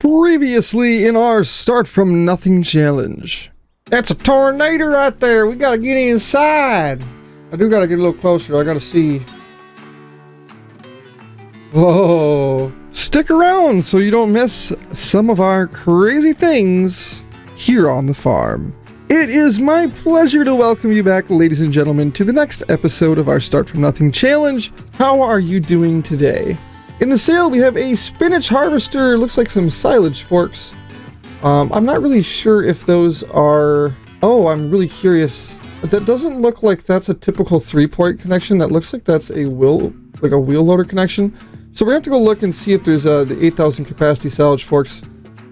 Previously in our Start From Nothing challenge. That's a tornado right there. We gotta get inside. I do gotta get a little closer. I gotta see. Whoa. Stick around so you don't miss some of our crazy things here on the farm. It is my pleasure to welcome you back, ladies and gentlemen, to the next episode of our Start From Nothing challenge. How are you doing today? In the sale, we have a spinach harvester. Looks like some silage forks. I'm not really sure if those are... Oh, I'm really curious. That doesn't look like that's a typical 3-port connection. That looks like that's a wheel loader connection. So we're gonna have to go look and see if there's the 8,000 capacity silage forks.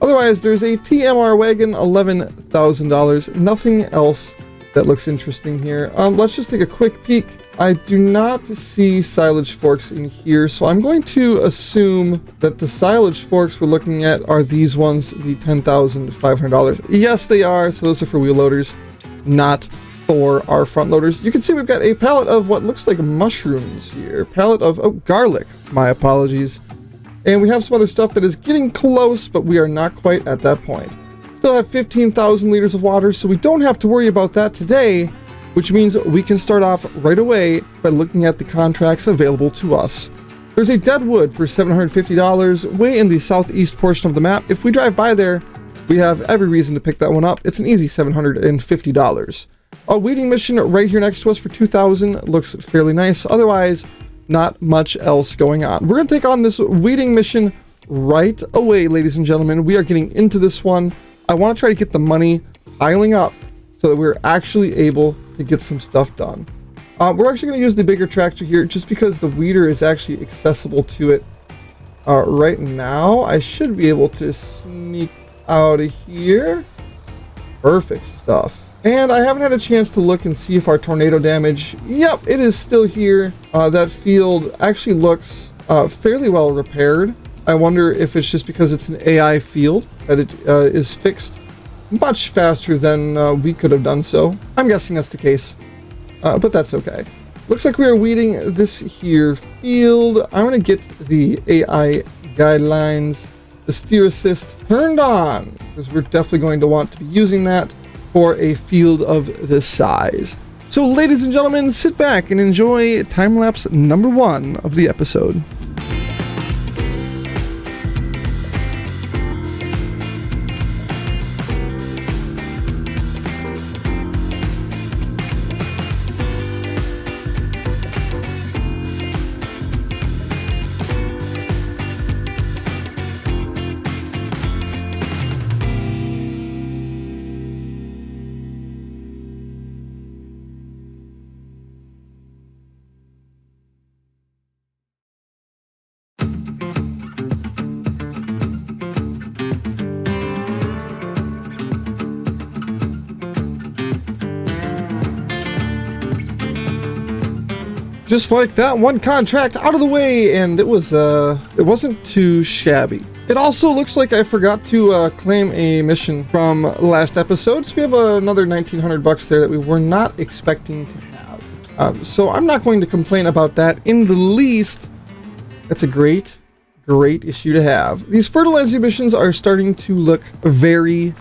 Otherwise, there's a TMR wagon, $11,000. Nothing else that looks interesting here. Let's just take a quick peek. I do not see silage forks in here, so I'm going to assume that the silage forks we're looking at are these ones, the $10,500. Yes, they are. So those are for wheel loaders, not for our front loaders. You can see we've got a pallet of what looks like mushrooms here. Pallet of garlic. My apologies. And we have some other stuff that is getting close, but we are not quite at that point. Still have 15,000 liters of water, so we don't have to worry about that today, which means we can start off right away by looking at the contracts available to us. There's a dead wood for $750 way in the southeast portion of the map. If we drive by there, we have every reason to pick that one up. It's an easy $750. A weeding mission right here next to us for $2,000 looks fairly nice. Otherwise, not much else going on. We're going to take on this weeding mission right away, ladies and gentlemen. We are getting into this one. I want to try to get the money piling up so that we're actually able to get some stuff done. We're actually going to use the bigger tractor here just because the weeder is actually accessible to it right now. I should be able to sneak out of here. Perfect stuff. And I haven't had a chance to look and see if our tornado damage, yep, it is still here. That field actually looks fairly well repaired. I wonder if it's just because it's an AI field that it is fixed much faster than we could have done so. I'm guessing that's the case, but that's okay. Looks like we are weeding this here field. I'm going to get the AI guidelines, the steer assist turned on, because we're definitely going to want to be using that for a field of this size. So ladies and gentlemen, sit back and enjoy time-lapse number 1 of the episode. Just like that, one contract out of the way, and it wasn't too shabby. It also looks like I forgot to claim a mission from last episode, so we have another $1,900 there that we were not expecting to have. So I'm not going to complain about that in the least. That's a great issue to have. These fertilizer missions are starting to look very,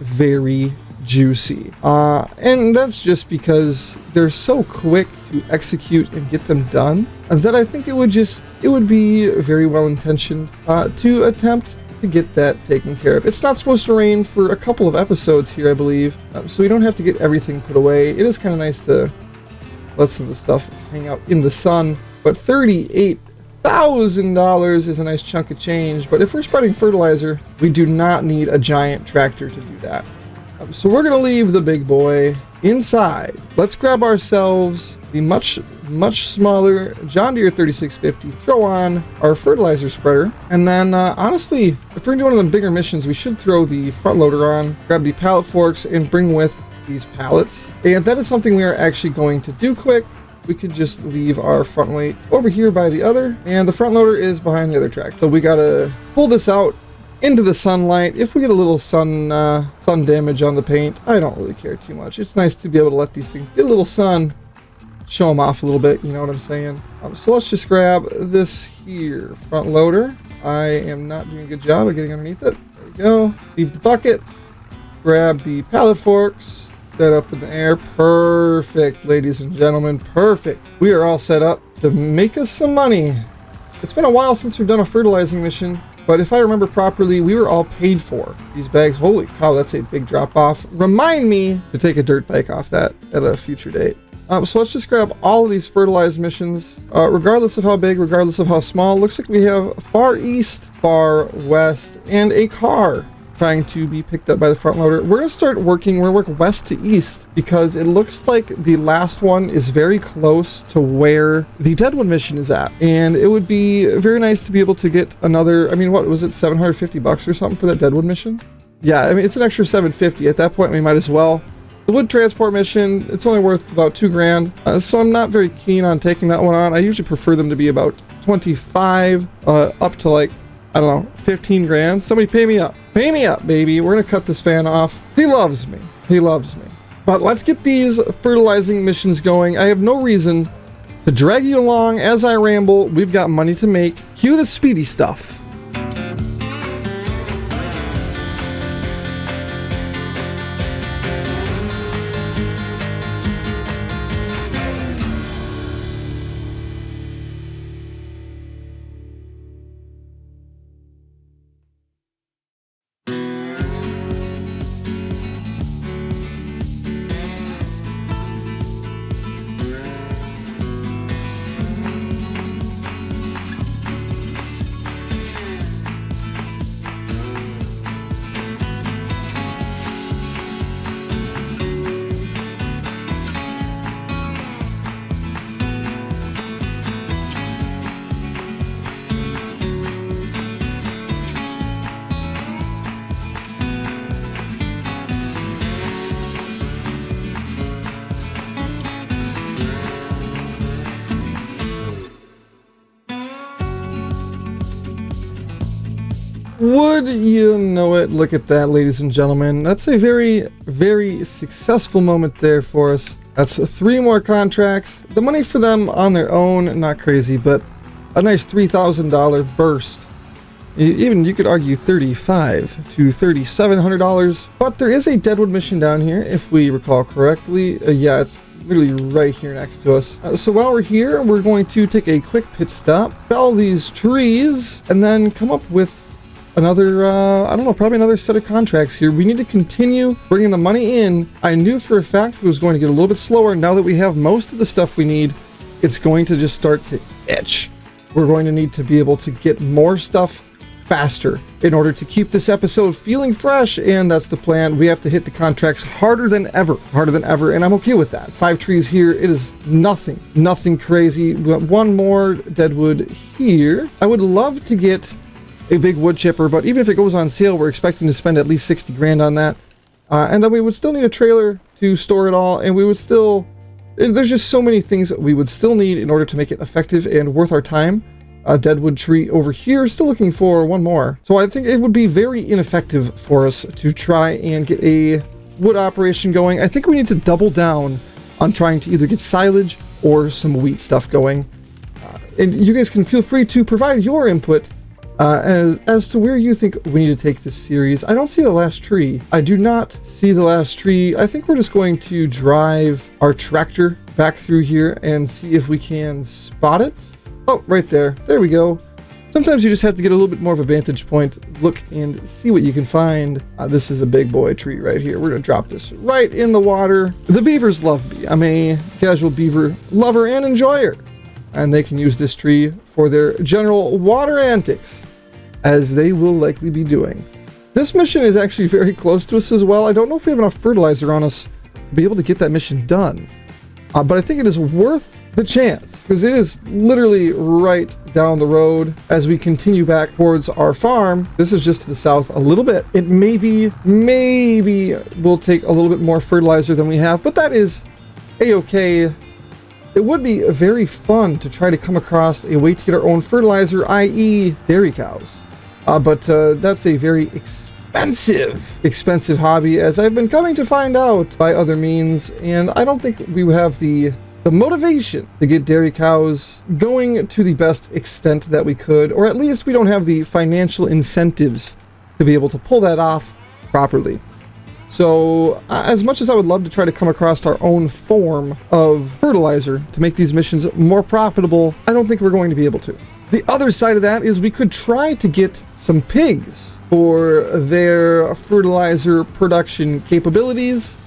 very juicy, and that's just because they're so quick to execute and get them done that I think it would be very well intentioned to attempt to get that taken care of. It's not supposed to rain for a couple of episodes here, I believe, so we don't have to get everything put away. It is kind of nice to let some of the stuff hang out in the sun, but $38,000 is a nice chunk of change. But if we're spreading fertilizer, we do not need a giant tractor to do that. So we're going to leave the big boy inside. Let's grab ourselves the much smaller John Deere 3650, throw on our fertilizer spreader, and then honestly, if we're going to do one of the bigger missions, we should throw the front loader on, grab the pallet forks, and bring with these pallets. And that is something we are actually going to do quick. We could just leave our front weight over here by the other, and the front loader is behind the other tractor. So we got to pull this out into the sunlight. If we get a little sun damage on the paint, I don't really care too much. It's nice to be able to let these things get a little sun, show them off a little bit, you know what I'm saying? So let's just grab this here front loader. I am not doing a good job of getting underneath it. There we go. Leave the bucket. Grab the pallet forks. That up in the air. Perfect, ladies and gentlemen. Perfect. We are all set up to make us some money. It's been a while since we've done a fertilizing mission, but if I remember properly, we were all paid for. These bags, holy cow, that's a big drop off. Remind me to take a dirt bike off that at a future date. So let's just grab all of these fertilized missions, regardless of how big, regardless of how small. Looks like we have far east, far west, and a car trying to be picked up by the front loader. We're going to start working, we're going to work west to east because it looks like the last one is very close to where the Deadwood mission is at. And it would be very nice to be able to get another, I mean, what was it, $750 or something for that Deadwood mission? Yeah, I mean, it's an extra $750. At that point, we might as well. The wood transport mission, it's only worth about $2,000. So I'm not very keen on taking that one on. I usually prefer them to be about 25 up to like, I don't know, 15 grand. Somebody pay me up. Pay me up, baby. We're going to cut this fan off. He loves me. He loves me. But let's get these fertilizing missions going. I have no reason to drag you along as I ramble. We've got money to make. Cue the speedy stuff. Would you know it? Look at that, ladies and gentlemen. That's a very, very successful moment there for us. That's 3 more contracts. The money for them on their own, not crazy, but a nice $3,000 burst. Even you could argue $3,500 to $3,700. But there is a Deadwood mission down here, if we recall correctly. Yeah, it's literally right here next to us. So while we're here, we're going to take a quick pit stop, fell these trees, and then come up with another, I don't know, probably another set of contracts here. We need to continue bringing the money in. I knew for a fact it was going to get a little bit slower. Now that we have most of the stuff we need, it's going to just start to itch. We're going to need to be able to get more stuff faster in order to keep this episode feeling fresh, and that's the plan. We have to hit the contracts harder than ever, and I'm okay with that. 5 trees here, it is nothing crazy. We got 1 more Deadwood here. I would love to get a big wood chipper, but even if it goes on sale, we're expecting to spend at least 60 grand on that. And then we would still need a trailer to store it all, and we would still, there's just so many things that we would still need in order to make it effective and worth our time. A Deadwood tree over here, still looking for 1 more. So I think it would be very ineffective for us to try and get a wood operation going. I think we need to double down on trying to either get silage or some wheat stuff going. And you guys can feel free to provide your input as to where you think we need to take this series. I don't see the last tree. I do not see the last tree. I think we're just going to drive our tractor back through here and see if we can spot it. Oh, right there. There we go. Sometimes you just have to get a little bit more of a vantage point. Look and see what you can find. This is a big boy tree right here. We're going to drop this right in the water. The beavers love me. I'm a casual beaver lover and enjoyer, and they can use this tree for their general water antics, as they will likely be doing. This mission is actually very close to us as well. I don't know if we have enough fertilizer on us to be able to get that mission done, but I think it is worth the chance, because it is literally right down the road as we continue back towards our farm. This is just to the south a little bit. It maybe will take a little bit more fertilizer than we have, but that is a-okay. It would be very fun to try to come across a way to get our own fertilizer, i.e. dairy cows. But that's a very expensive hobby, as I've been coming to find out by other means, and I don't think we have the motivation to get dairy cows going to the best extent that we could, or at least we don't have the financial incentives to be able to pull that off properly. So as much as I would love to try to come across our own form of fertilizer to make these missions more profitable, I don't think we're going to be able to. The other side of that is we could try to get some pigs for their fertilizer production capabilities,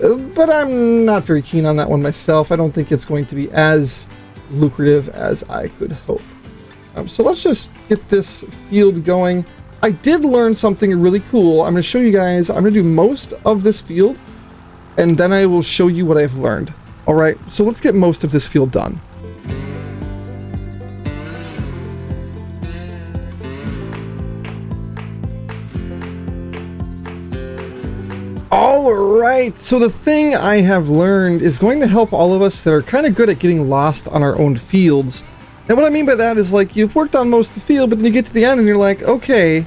but I'm not very keen on that one myself. I don't think it's going to be as lucrative as I could hope. So let's just get this field going. I did learn something really cool. I'm going to show you guys. I'm going to do most of this field, and then I will show you what I've learned. All right, so let's get most of this field done. All right, so the thing I have learned is going to help all of us that are kind of good at getting lost on our own fields. And what I mean by that is, like, you've worked on most of the field, but then you get to the end and you're like, okay,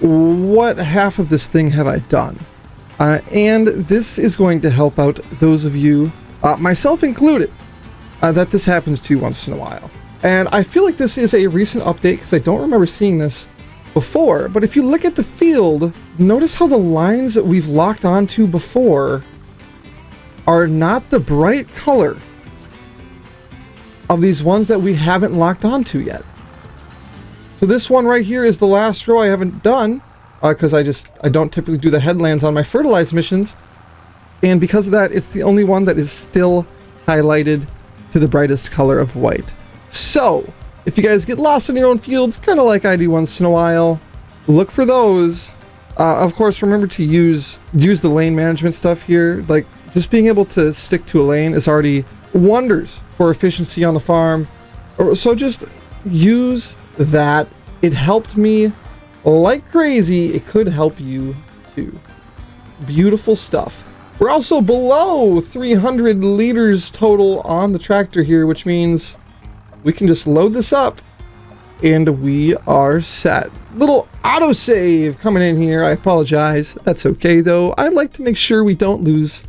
what half of this thing have I done? And this is going to help out those of you, myself included, that this happens to once in a while. And I feel like this is a recent update because I don't remember seeing this before. But if you look at the field, notice how the lines that we've locked onto before are not the bright color of these ones that we haven't locked onto yet. So this one right here is the last row I haven't done because I don't typically do the headlands on my fertilized missions, and because of that, it's the only one that is still highlighted to the brightest color of white. So if you guys get lost in your own fields, kind of like I do once in a while, look for those. Of course, remember to use the lane management stuff here. Like, just being able to stick to a lane is already wonders for efficiency on the farm. So just use that. It helped me like crazy. It could help you too. Beautiful stuff. We're also below 300 liters total on the tractor here, which means we can just load this up and we are set. Little autosave coming in here. I apologize. That's okay though. I like to make sure we don't lose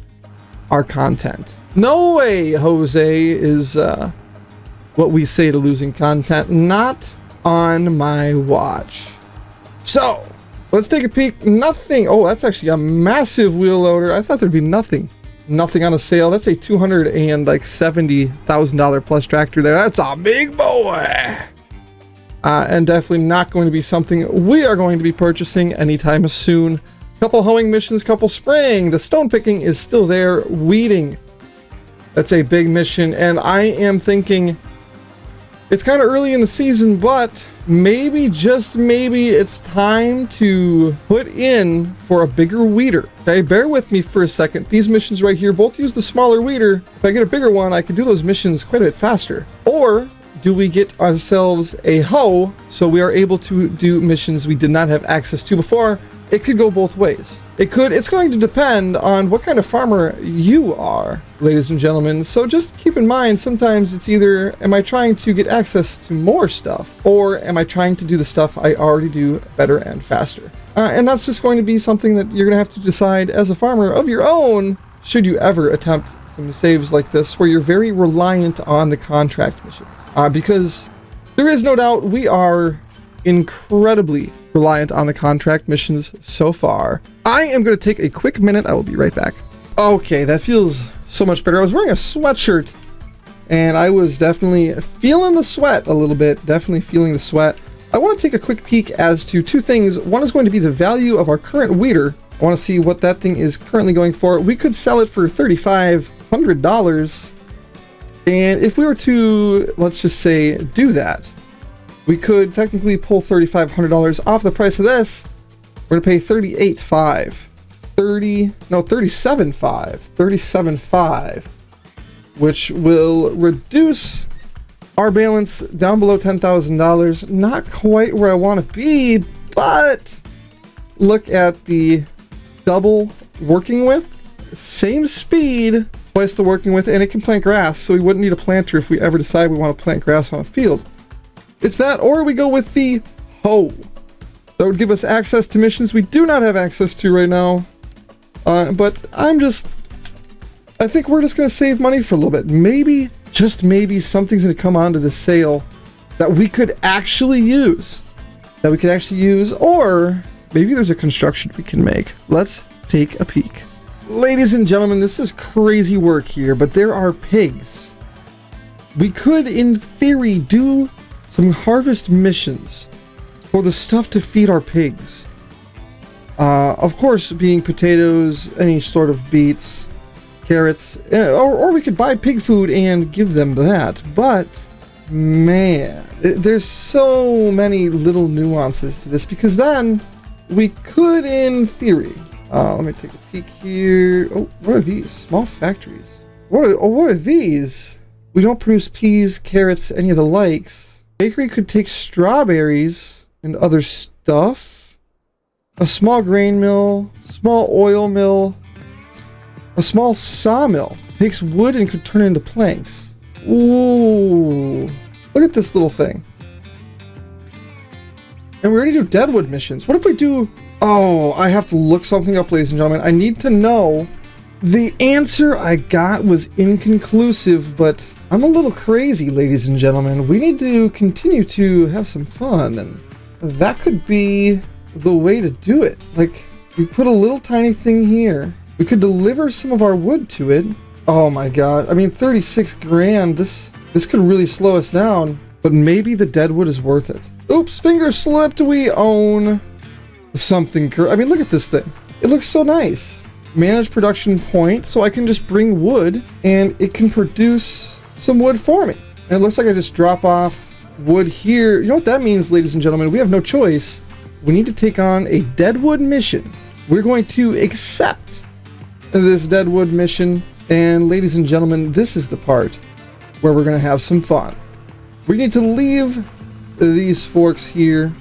our content. No way, Jose, is what we say to losing content. Not on my watch. So let's take a peek. Nothing. Oh, that's actually a massive wheel loader. I thought there'd be nothing on a sale. That's a $270,000 plus tractor there. That's a big boy. And definitely not going to be something we are going to be purchasing anytime soon. Couple hoeing missions, couple spraying. The stone picking is still there. Weeding. That's a big mission, and I am thinking it's kind of early in the season, but maybe, just maybe, it's time to put in for a bigger weeder. Okay, bear with me for a second. These missions right here both use the smaller weeder. If I get a bigger one, I can do those missions quite a bit faster. Or do we get ourselves a hoe so we are able to do missions we did not have access to before? It could go both ways. It's going to depend on what kind of farmer you are, ladies and gentlemen. So just keep in mind, sometimes it's either, am I trying to get access to more stuff, or am I trying to do the stuff I already do better and faster? And that's just going to be something that you're going to have to decide as a farmer of your own, should you ever attempt some saves like this, where you're very reliant on the contract missions. Because there is no doubt we are incredibly reliant on the contract missions so far. I am going to take a quick minute. I will be right back. Okay, that feels so much better. I was wearing a sweatshirt and I was definitely feeling the sweat a little bit. Definitely feeling the sweat. I want to take a quick peek as to two things. One is going to be the value of our current weeder. I want to see what that thing is currently going for. We could sell it for $3,500. And if we were to, let's just say, do that, we could technically pull $3,500 off the price of this. We're going to pay $37.5, which will reduce our balance down below $10,000. Not quite where I want to be, but look at the double working width, same speed, twice the working width, and it can plant grass, so we wouldn't need a planter if we ever decide we want to plant grass on a field. It's that, or we go with the hoe. That would give us access to missions we do not have access to right now. But I think we're just going to save money for a little bit. Maybe, just maybe, something's going to come onto the sale that we could actually use. Or maybe there's a construction we can make. Let's take a peek. Ladies and gentlemen, this is crazy work here, but there are pigs. We could, in theory, do some harvest missions for the stuff to feed our pigs. Of course, being potatoes, any sort of beets, carrots, or we could buy pig food and give them that. But, man, there's so many little nuances to this, because then we could, in theory, let me take a peek here. Oh, what are these? Small factories. What are these? We don't produce peas, carrots, any of the likes. Bakery could take strawberries and other stuff. A small grain mill, small oil mill, a small sawmill. Takes wood and could turn it into planks. Ooh, look at this little thing. And we already do deadwood missions. What if we do... Oh, I have to look something up, ladies and gentlemen. I need to know. The answer I got was inconclusive, but I'm a little crazy, ladies and gentlemen. We need to continue to have some fun, and that could be the way to do it. Like, we put a little tiny thing here. We could deliver some of our wood to it. Oh my god. I mean, 36 grand. This could really slow us down, but maybe the deadwood is worth it. Oops, finger slipped. We own something. I mean, look at this thing. It looks so nice. Manage production point, so I can just bring wood and it can produce some wood for me. And it looks like I just drop off wood here. You know what that means, ladies and gentlemen? We have no choice. We need to take on a deadwood mission. We're going to accept this deadwood mission. And ladies and gentlemen, this is the part where we're going to have some fun. We need to leave these forks here.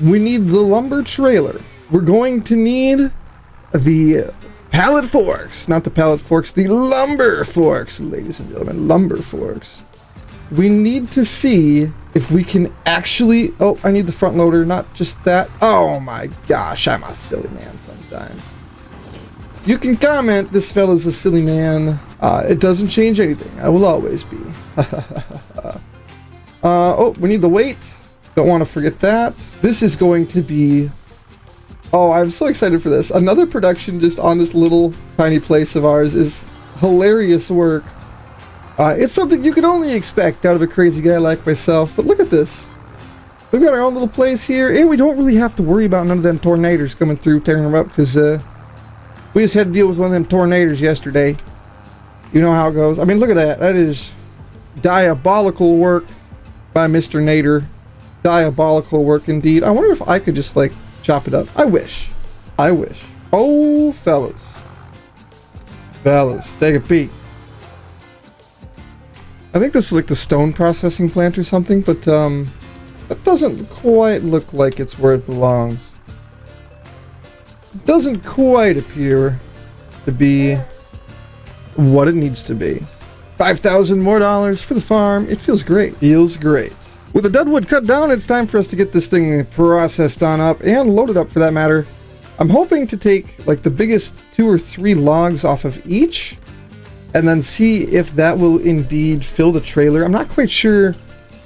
We need the lumber trailer. We're going to need the pallet forks, not the pallet forks, the lumber forks, ladies and gentlemen, lumber forks. We need to see if we can actually... Oh, I need the front loader, not just that. Oh my gosh, I'm a silly man sometimes. You can comment, this fella's a silly man. It doesn't change anything. I will always be. Oh, we need the weight. Don't want to forget that. This is going to be... Oh, I'm so excited for this. Another production just on this little tiny place of ours is hilarious work. It's something you could only expect out of a crazy guy like myself, but look at this. We've got our own little place here, and we don't really have to worry about none of them tornadoes coming through, tearing them up, because we just had to deal with one of them tornadoes yesterday. You know how it goes. I mean, look at that. That is diabolical work by Mr. Nader. Diabolical work indeed. I wonder if I could just, like, chop it up. I wish. I wish. Oh, fellas. Fellas, take a peek. I think this is like the stone processing plant or something, but that doesn't quite look like it's where it belongs. It doesn't quite appear to be what it needs to be. $5,000 more for the farm. It feels great. Feels great. With the deadwood cut down, it's time for us to get this thing processed on up and loaded up for that matter. I'm hoping to take like the biggest 2 or 3 logs off of each and then see if that will indeed fill the trailer. I'm not quite sure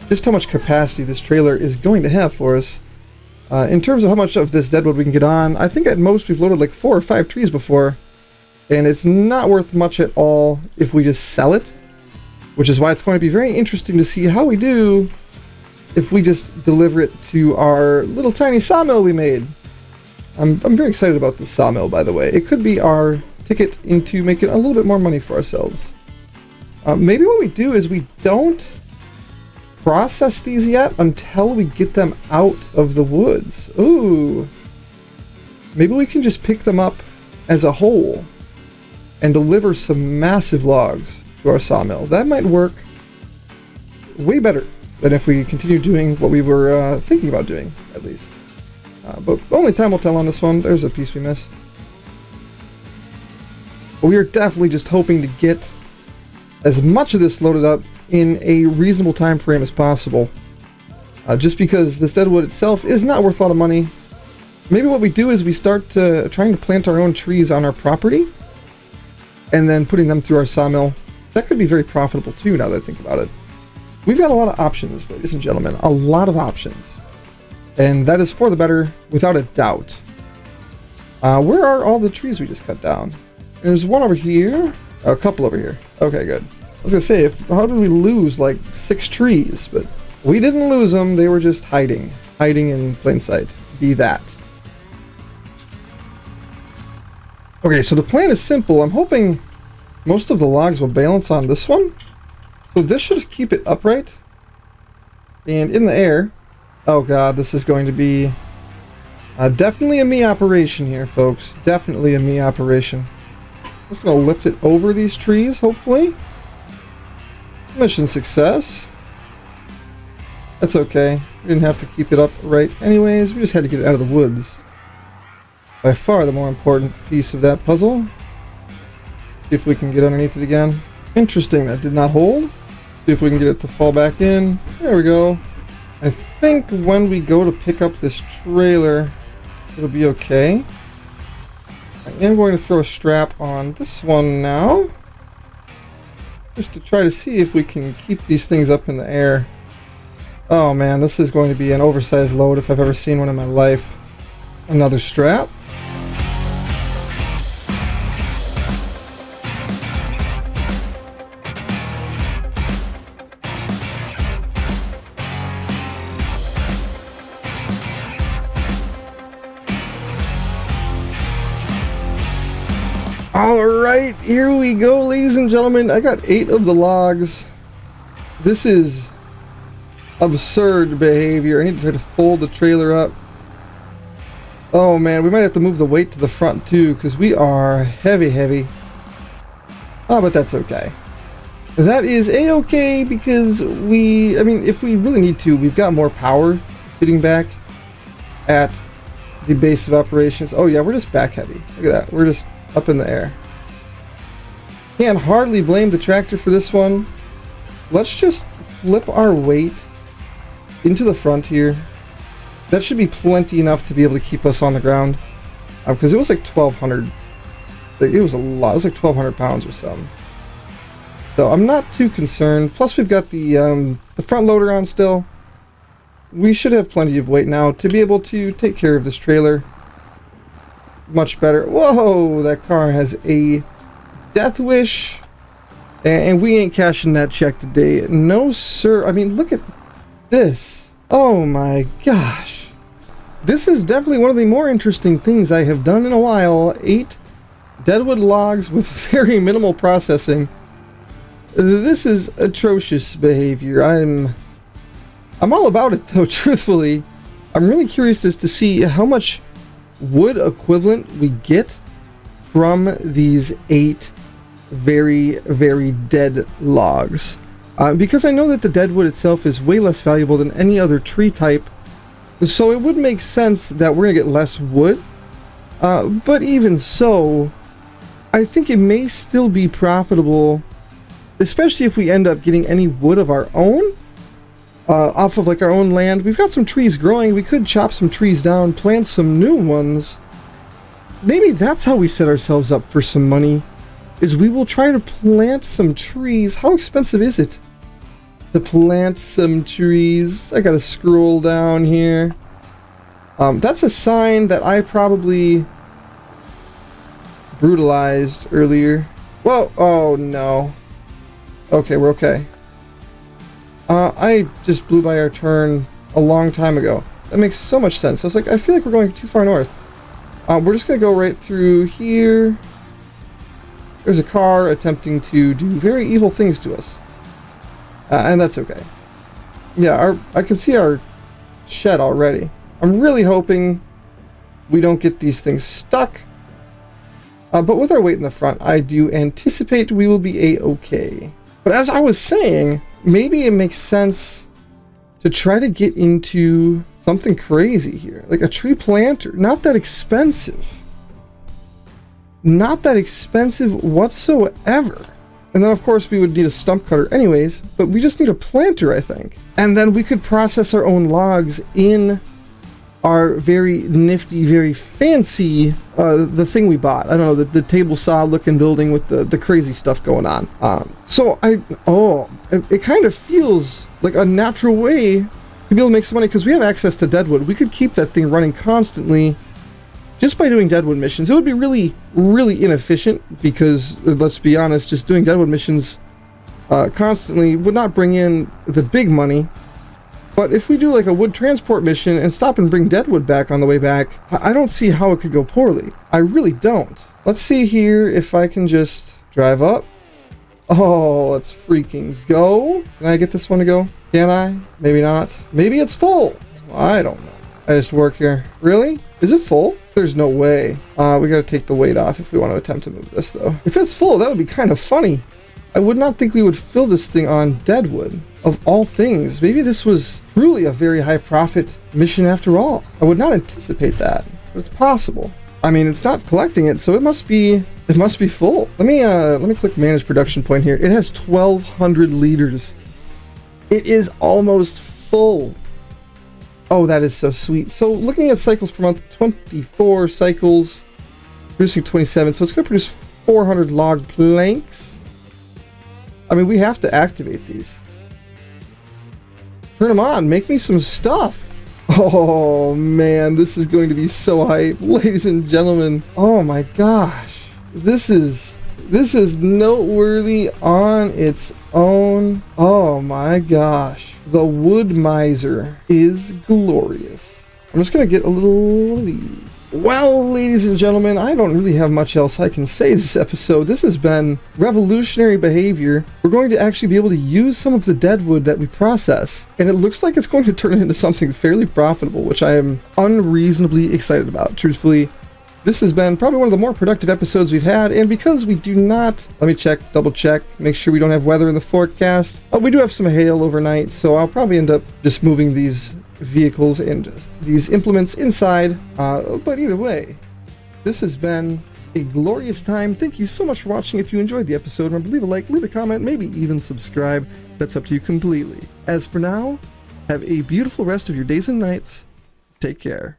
just how much capacity this trailer is going to have for us. In terms of how much of this deadwood we can get on, I think at most we've loaded like 4 or 5 trees before, and it's not worth much at all if we just sell it, which is why it's going to be very interesting to see how we do if we just deliver it to our little tiny sawmill we made. I'm very excited about this sawmill, by the way. It could be our ticket into making a little bit more money for ourselves. Maybe what we do is we don't process these yet until we get them out of the woods. Ooh. Maybe we can just pick them up as a whole and deliver some massive logs to our sawmill. That might work way better than if we continue doing what we were thinking about doing, at least. But only time will tell on this one. There's a piece we missed. But we are definitely just hoping to get as much of this loaded up in a reasonable time frame as possible. Just because this deadwood itself is not worth a lot of money. Maybe what we do is we start trying to plant our own trees on our property and then putting them through our sawmill. That could be very profitable too, now that I think about it. We've got a lot of options, ladies and gentlemen. A lot of options. And that is for the better, without a doubt. Where are all the trees we just cut down? There's one over here. A couple over here. Okay, good. I was gonna say, how did we lose like 6 trees? But we didn't lose them. They were just hiding in plain sight. Be that. Okay, so the plan is simple. I'm hoping most of the logs will balance on this one. So this should keep it upright. And in the air. Oh god, this is going to be definitely a me operation here, folks. Definitely a me operation. I'm just going to lift it over these trees, hopefully. Mission success. That's okay. We didn't have to keep it upright anyways. We just had to get it out of the woods. By far the more important piece of that puzzle. See if we can get underneath it again. Interesting, that did not hold. See if we can get it to fall back in. There we go. I think when we go to pick up this trailer, it'll be okay. I am going to throw a strap on this one now. Just to try to see if we can keep these things up in the air. Oh man, this is going to be an oversized load if I've ever seen one in my life. Another strap. Alright, here we go, ladies and gentlemen. I got 8 of the logs. This is absurd behavior. I need to try to fold the trailer up. Oh man, we might have to move the weight to the front too, because we are heavy. Oh, but that's okay. That is a-okay, because if we really need to, we've got more power sitting back at the base of operations. Oh yeah, we're just back heavy. Look at that. We're just up in the air. Can't hardly blame the tractor for this one. Let's just flip our weight into the front here. That should be plenty enough to be able to keep us on the ground. Because it was like 1,200. It was a lot. It was like 1,200 pounds or something. So I'm not too concerned. Plus we've got the front loader on still. We should have plenty of weight now to be able to take care of this trailer much better. Whoa, that car has a death wish, and we ain't cashing that check today. No sir. I mean, look at this. Oh my gosh, this is definitely one of the more interesting things I have done in a while. 8 deadwood logs with very minimal processing. This is atrocious behavior. I'm all about it though, truthfully. I'm really curious as to see how much wood equivalent we get from these 8 very dead logs, because I know that the deadwood itself is way less valuable than any other tree type, so it would make sense that we're gonna get less wood, but even so, I think it may still be profitable, especially if we end up getting any wood of our own off of like our own land. We've got some trees growing. We could chop some trees down, plant some new ones. Maybe that's how we set ourselves up for some money, is we will try to plant some trees. How expensive is it to plant some trees? I gotta scroll down here. That's a sign that I probably brutalized earlier. Whoa, oh no. Okay, we're okay. I just blew by our turn a long time ago. That makes so much sense. I was like, I feel like we're going too far north. We're just going to go right through here. There's a car attempting to do very evil things to us. And that's okay. Yeah, I can see our shed already. I'm really hoping we don't get these things stuck. But with our weight in the front, I do anticipate we will be a-okay. But as I was saying, maybe it makes sense to try to get into something crazy here. Like a tree planter. Not that expensive. Not that expensive whatsoever. And then of course we would need a stump cutter anyways, but we just need a planter, I think. And then we could process our own logs in our very nifty, very fancy, the thing we bought. I don't know, the table saw looking building with the crazy stuff going on. It kind of feels like a natural way to be able to make some money, because we have access to deadwood. We could keep that thing running constantly, just by doing deadwood missions. It would be really, really inefficient because, let's be honest, just doing deadwood missions constantly would not bring in the big money. But if we do like a wood transport mission and stop and bring deadwood back on the way back, I don't see how it could go poorly. I really don't. Let's see here if I can just drive up. Oh, let's freaking go. Can I get this one to go? Can I? Maybe not. Maybe it's full. I don't know. I just work here. Really? Is it full? There's no way. We gotta take the weight off if we want to attempt to move this though. If it's full, that would be kind of funny. I would not think we would fill this thing on deadwood. Of all things, maybe this was truly a very high profit mission after all. I would not anticipate that, but it's possible. I mean, it's not collecting it, so it must be full. Let me click manage production point here. It has 1,200 liters. It is almost full. Oh, that is so sweet. So looking at cycles per month, 24 cycles, producing 27. So it's going to produce 400 log planks. I mean, we have to activate these. Turn them on. Make me some stuff. Oh, man. This is going to be so hype. Ladies and gentlemen. Oh, my gosh. This is noteworthy on its own. Oh, my gosh. The Wood Miser is glorious. I'm just going to get a little of these. Well, ladies and gentlemen, I don't really have much else I can say this episode. This has been revolutionary behavior. We're going to actually be able to use some of the deadwood that we process, and it looks like it's going to turn into something fairly profitable, which I am unreasonably excited about. Truthfully, this has been probably one of the more productive episodes we've had, and because we do not, let me check, double check, make sure we don't have weather in the forecast. We do have some hail overnight, so I'll probably end up just moving these vehicles and just these implements inside, but either way, this has been a glorious time. Thank you so much for watching. If you enjoyed the episode, remember to leave a like, leave a comment, maybe even subscribe. That's up to you completely. As for now, have a beautiful rest of your days and nights. Take care.